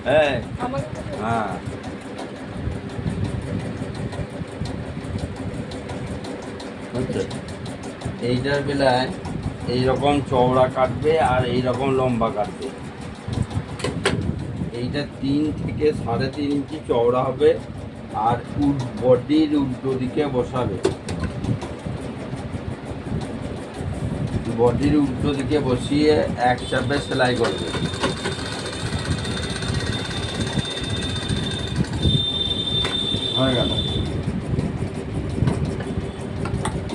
হ্যাঁ এইটার বেলায় এইরকম চওড়া কাটবে আর এইরকম লম্বা কাটবে। এইটা 3 থেকে 3.5 ইঞ্চি চওড়া হবে আর বডির উল্টো দিকে বসাবে। বডির উল্টো দিকে বসিয়ে এক চাপে সেলাই করবে। হয়ে গেল।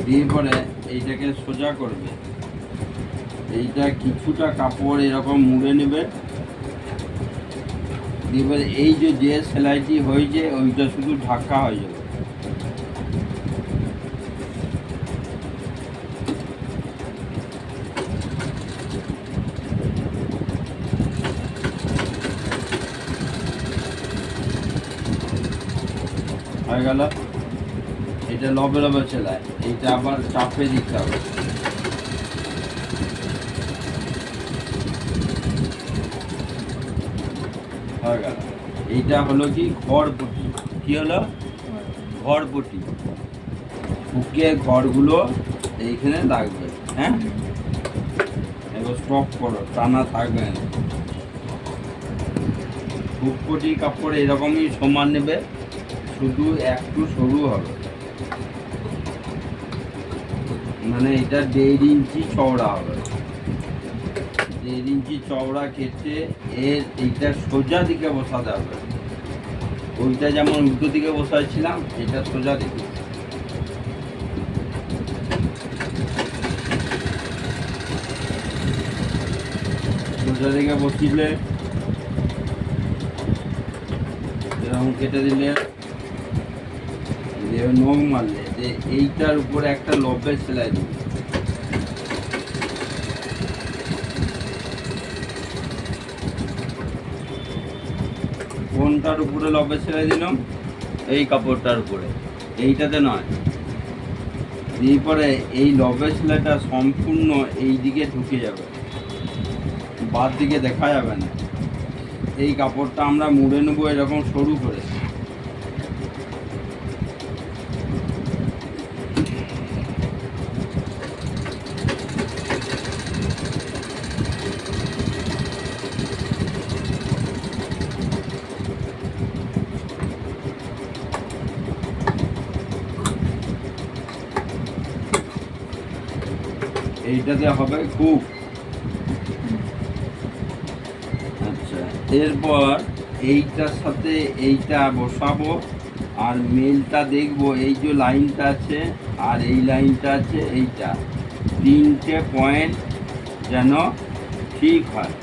দিয়ে পরে এইটাকে সোজা করবে। এইটা কিছুটা কাপড় এরকম মুড়ে নেবে। এবার এই যে সেলাইটি হয়েছে ওইটা শুধু ঢাকা হয়ে যাবে। হয়ে গেল। এটা লবে লবে সেলাই। এইটা আবার চাপে দিতে হবে। হয়ে গেল। এইটা হলো কি ঘরপটি। কি হলো? ঘরপটি। হুকের ঘরগুলো এইখানে লাগবে। হ্যাঁ, এবার স্টপ করো, টানা থাকবে না। হুকপটি কাপড় এরকমই সমান নেবে, শুধু একটু সরু হবে। মানে এটা 1.5 ইঞ্চি চওড়া হবে। 1.5 ইঞ্চি চওড়া কেটে এইটা সোজা দিকে বসাতে হবে। ওইটা যেমন উল্টো দিকে বসাইছিলাম, এটা সোজা দিকে। সোজা দিকে বসিলে এরকম কেটে দিলে, নখ মারলে যে এইটার উপরে একটা লবের সেলাই দিবে। কোনটার উপরে লবের সেলাই দিলাম? এই কাপড়টার উপরে, এইটাতে নয়। দিয়ে পরে এই লবের সেলাইটা সম্পূর্ণ এই দিকে ঢুকে যাবে, বাদ দিকে দেখা যাবে না। এই কাপড়টা আমরা মুড়ে নেবো এরকম সরু করে। এইটাতে হবে খুব। আচ্ছা, এরপর এইটার সাথে এইটা বসাবো আর মেলটা দেখবো। এই যে লাইনটা আছে আর এই লাইনটা আছে, এইটা 3টে পয়েন্ট যেন ঠিক হয়।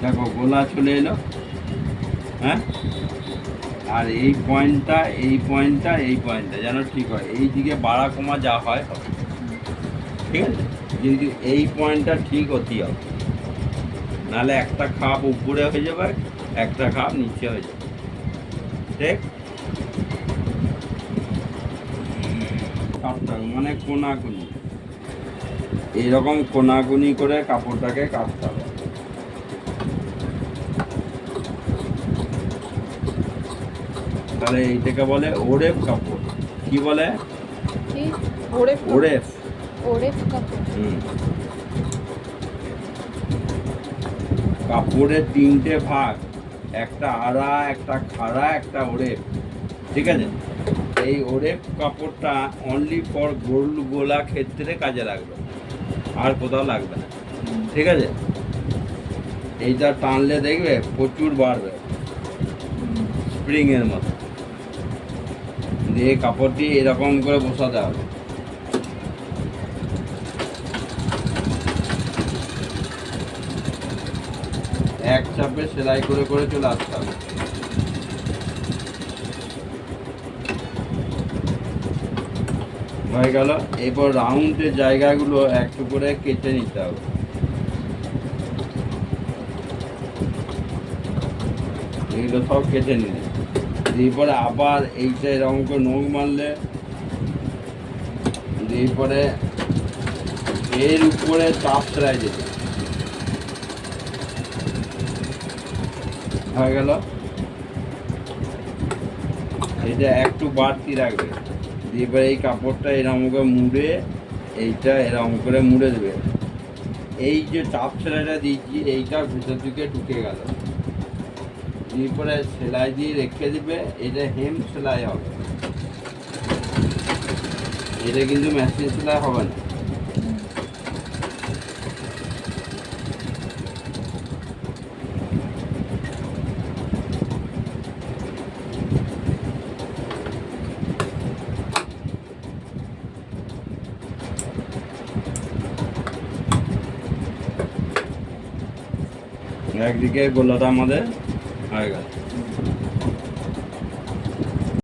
দেখো গোলা চলে এলো। হ্যাঁ, আর এই পয়েন্টটা এই পয়েন্টটা এই পয়েন্টটা যেন ঠিক হয়। এই দিকে বাড়া কমা যা হয় হবে, ঠিক আছে? যদি এই পয়েন্টটা ঠিক হতে হবে, নাহলে একটা খাপ উপরে হয়ে যাবে, একটা খাপ নিচে হয়ে যাবে। ঠিক, কাটতে হবে মানে কোনাকুনি, এইরকম কোনাকুনি করে কাপড়টাকে কাটতে হবে। তাহলে এইটাকে বলে ওরেফ কাপড়। কি বলে? ওরেফ। ওরেফ কাপড়। কাপড়ের 3টে ভাগ, একটা আড়া, একটা খাড়া, একটা ওরেফ। ঠিক আছে? এই ওরেফ কাপড়টা অনলি ফর গোলা ক্ষেত্রে কাজে লাগবে, আর কোথাও লাগবে না। ঠিক আছে? এইটা টানলে দেখবে প্রচুর বাড়বে, স্প্রিংয়ের মতো। দিয়ে কাপড়টি এরকম করে বসাতে হবে। এক চাপে সেলাই করে করে চলে আসতে হবে। হয়ে গেল। এরপর রাউন্ডের জায়গাগুলো একটু করে কেটে নিতে হবে। এগুলো সব কেটে নিলে এরপরে আবার এইটা এরকম করে নখ মারলে, এরপরে এর উপরে চাপ সেলাই দিতে হয়ে গেল। এটা একটু বাড়তি রাখবে, দিয়ে এবার এই কাপড়টা এরকম করে মুড়ে, এইটা এরকম করে মুড়ে দেবে। এই যে চাপ সেলাইটা দিয়েছি এইটা ভিতর দিকে ঢুকে গেল, দিয়ে পরে সেলাই দিয়ে রেখে দিবে। এটা হেম সেলাই হবে, এটা কিন্তু মেশিন সেলাই হবে না। একদিকে গোলাটা আমাদের হয়ে গেল।